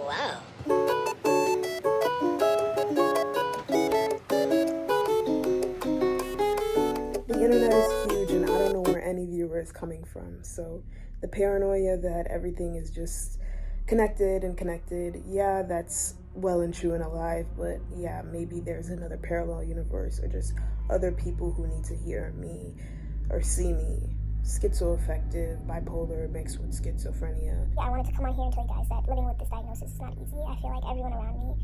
Wow. The internet is huge and I don't know where any viewer is coming from. So the paranoia that everything is just connected, yeah, that's well and true and alive, but yeah, maybe there's another parallel universe or just other people who need to hear me or see me. Schizoaffective, bipolar mixed with schizophrenia. I wanted to come on here and tell you guys that living with this diagnosis is not easy. I feel like everyone around me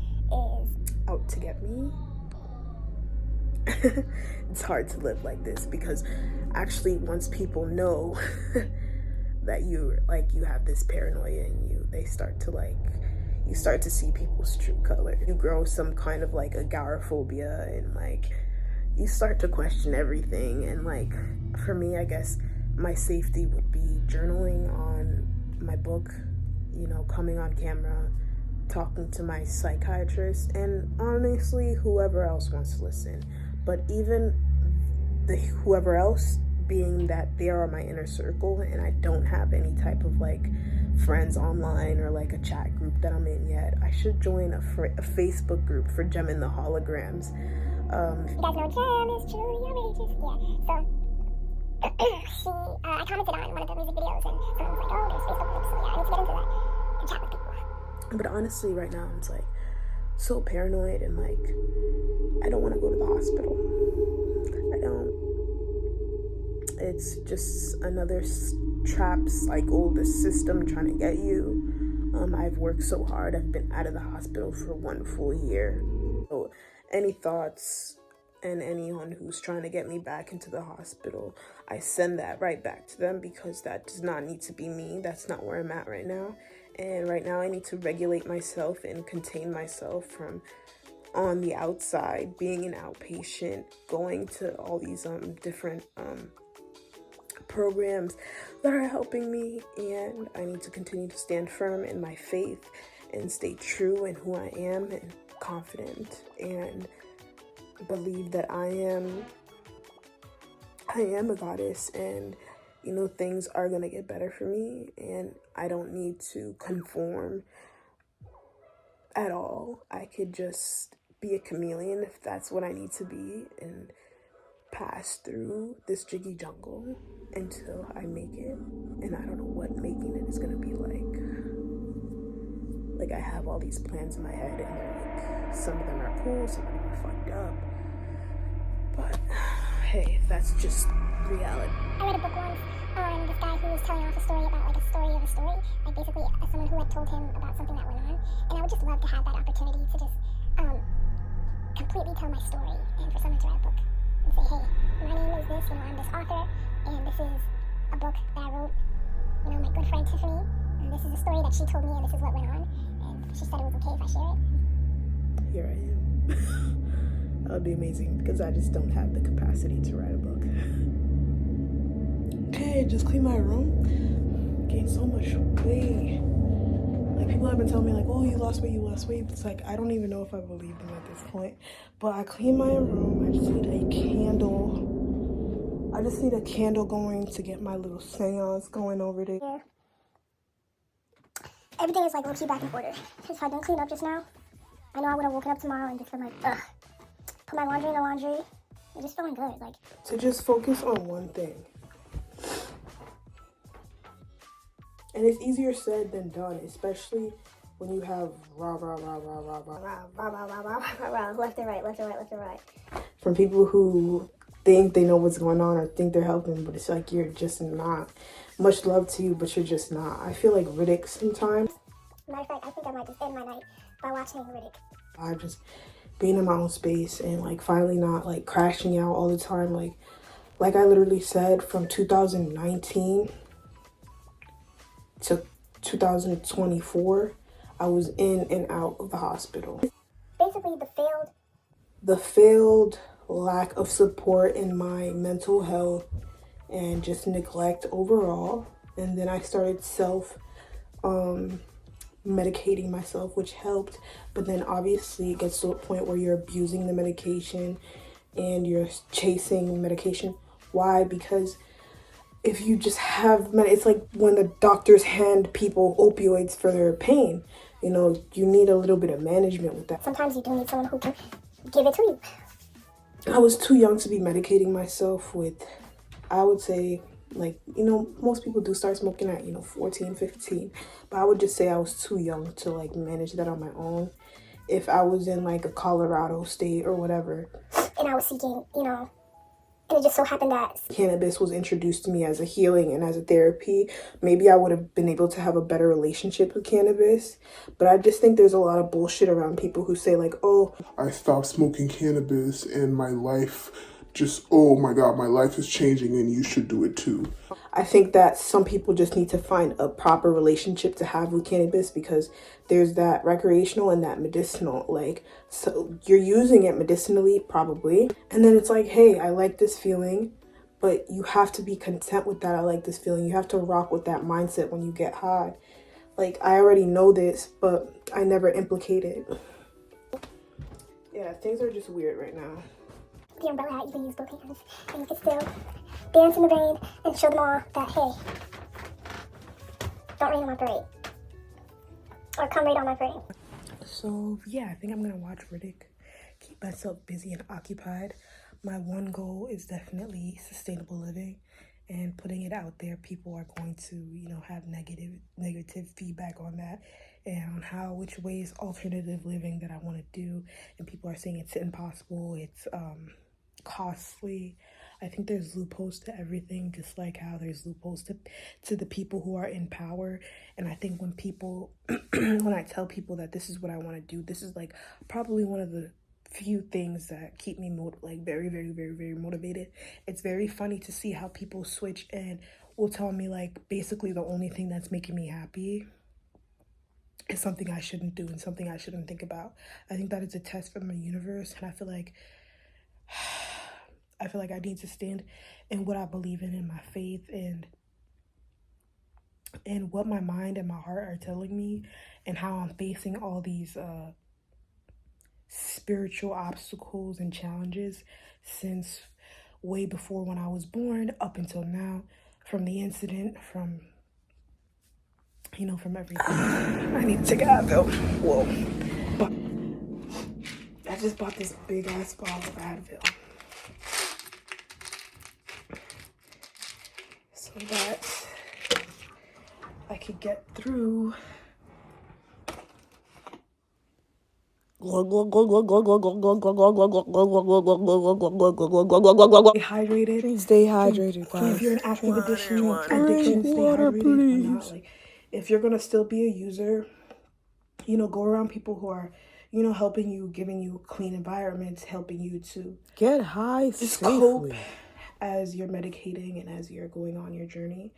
is out to get me. It's hard to live like this because actually once people know that you have this paranoia in you, you start to see people's true color. You grow some kind of like agoraphobia and you start to question everything. And for me, I guess my safety would be journaling on my book, coming on camera, talking to my psychiatrist, and honestly whoever else wants to listen. But even whoever else, being that they are my inner circle and I don't have any type of friends online or a chat group that I'm in yet, I should join a Facebook group for Gem in the Holograms. You guys know Gem is truly outrageous. Yeah, so I commented on one of the music videos and someone was like, oh, there's Facebook groups, so yeah, I need to get into that and chat with people. But honestly, right now I'm so paranoid and I don't want to go to the hospital. I don't. It's just another trap cycle, the system trying to get you. I've worked so hard. I've been out of the hospital for 1 full year. So any thoughts and anyone who's trying to get me back into the hospital, I send that right back to them because that does not need to be me. That's not where I'm at right now. And right now I need to regulate myself and contain myself from on the outside, being an outpatient, going to all these different programs that are helping me, and I need to continue to stand firm in my faith and stay true in who I am and confident and believe that I am a goddess, and things are gonna get better for me and I don't need to conform at all. I could just be a chameleon if that's what I need to be and pass through this jiggy jungle until I make it. And I don't know what making it is gonna be like. I have all these plans in my head and they're some of them are cool, some of them are fucked up. But hey, that's just reality. I read a book once on this guy who was telling off a story about a story of a story, basically someone who had told him about something that went on, and I would just love to have that opportunity to just completely tell my story and for someone to write a book and say, hey, my name is this, I'm this author, and this is a book that I wrote, my good friend Tiffany, and this is a story that she told me and this is what went on, and she said it was okay if I share it. Here I am. That would be amazing because I just don't have the capacity to write a book. Okay, just clean my room. Gained so much weight. People have been telling me oh, you lost weight. It's I don't even know if I believe them at this point. But I cleaned my room. I just need a candle. I just need a candle going to get my little seance going over there. Yeah. Everything is low-key back in order. If I didn't clean up just now, I know I would have woken up tomorrow and just been ugh. Put my laundry in the laundry. I'm just feeling good. So just focus on one thing. And it's easier said than done, especially when you have left and right. From people who think they know what's going on or think they're helping, but it's you're just not. Much love to you, but you're just not. I feel like Riddick sometimes. Matter of fact, I think I might just end my night by watching Riddick. I just being in my own space and finally not crashing out all the time. Like I literally said, from 2019 to 2024, I was in and out of the hospital. Basically, the failed lack of support in my mental health and just neglect overall. And then I started medicating myself, which helped, but then obviously it gets to a point where you're abusing the medication and you're chasing medication. Why? Because if you just have, it's like when the doctors hand people opioids for their pain. You know, you need a little bit of management with that. Sometimes you do need someone who can give it to you. I was too young to be medicating myself with, I would say, like, you know, most people do start smoking at, 14, 15. But I would just say I was too young to, like, manage that on my own. If I was in, like, a Colorado state or whatever. And I was seeking, and it just so happened that cannabis was introduced to me as a healing and as a therapy, maybe I would have been able to have a better relationship with cannabis. But I just think there's a lot of bullshit around people who say like, oh, I stopped smoking cannabis and my life just, oh my God, my life is changing and you should do it too. I think that some people just need to find a proper relationship to have with cannabis, because there's that recreational and that medicinal. Like, so you're using it medicinally, probably. And then it's like, hey, I like this feeling, but you have to be content with that. I like this feeling. You have to rock with that mindset when you get high. Like, I already know this, but I never implicate it. Yeah, things are just weird right now. the umbrella hat, you can use both hands, and you can still dance in the rain and show them all that, hey, don't rain on my parade, or come rain on my parade. So yeah, I think I'm gonna watch Riddick, keep myself busy and occupied. My one goal is definitely sustainable living, and putting it out there. People are going to, have negative feedback on that, and on which ways alternative living that I want to do. And people are saying it's impossible, it's costly. I think there's loopholes to everything, just like how there's loopholes to the people who are in power. And I think when people, when I tell people that this is what I want to do, this is like probably one of the few things that keep me very, very, very, very motivated. It's very funny to see how people switch and will tell me like basically the only thing that's making me happy is something I shouldn't do and something I shouldn't think about. I think that is a test from the universe, and I feel like I need to stand in what I believe in my faith, and what my mind and my heart are telling me, and how I'm facing all these spiritual obstacles and challenges since way before when I was born up until now, from the incident, from everything. I need to take an Advil. Whoa. But I just bought this big ass bottle of Advil, so that I could get through. Stay hydrated, guys. If you're an active addiction, stay hydrated. Please. Or not. Like, if you're gonna still be a user, go around people who are, helping you, giving you clean environments, helping you to get high just safely. Cope as you're medicating and as you're going on your journey.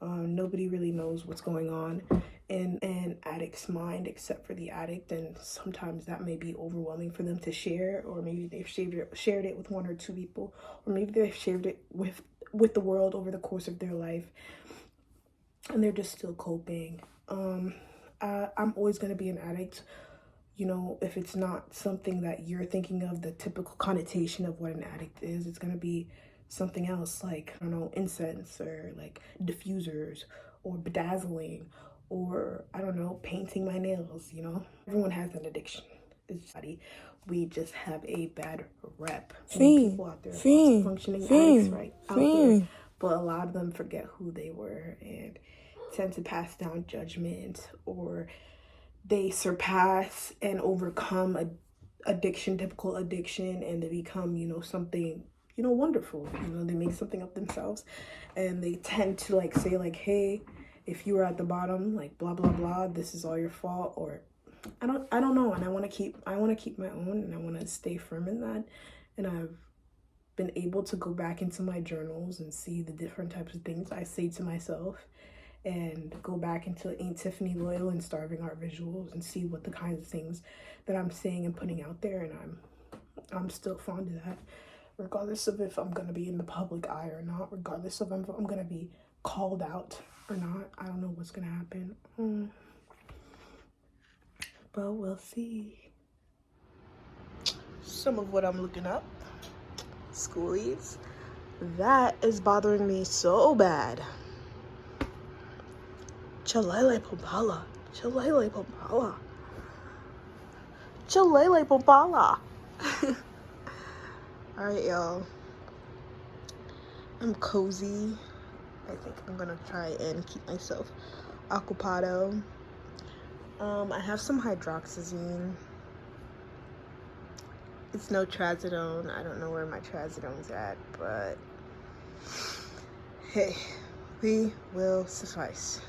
Nobody really knows what's going on in an addict's mind except for the addict, and sometimes that may be overwhelming for them to share, or maybe they've shared it with one or two people, or maybe they've shared it with the world over the course of their life, and they're just still coping. I'm always going to be an addict, if it's not something that you're thinking of, the typical connotation of what an addict is. It's going to be something else, like, I don't know, incense, or like diffusers, or bedazzling, or I don't know, painting my nails. Everyone has an addiction. We just have a bad rep. People out there, lots of functioning addicts right out there, but a lot of them forget who they were and tend to pass down judgment, or they surpass and overcome typical addiction, and they become, something, wonderful. They make something of themselves, and they tend to like say like, hey, if you were at the bottom, like blah blah blah, this is all your fault, or I don't know. And I want to keep my own, and I want to stay firm in that. And I've been able to go back into my journals and see the different types of things I say to myself, and go back into Ain't Tiffany Loyal and Starving Art Visuals, and see what the kinds of things that I'm saying and putting out there. And I'm still fond of that, regardless of if I'm gonna be in the public eye or not, regardless of if I'm gonna be called out or not. I don't know what's gonna happen, but we'll see. Some of what I'm looking up: schoolies, That is bothering me so bad. Chalele Popala. Chalele Popala. Chalele Popala. Alright, y'all. I'm cozy. I think I'm gonna try and keep myself occupado. I have some hydroxyzine. It's no trazodone. I don't know where my trazodone's at, but hey, we will suffice.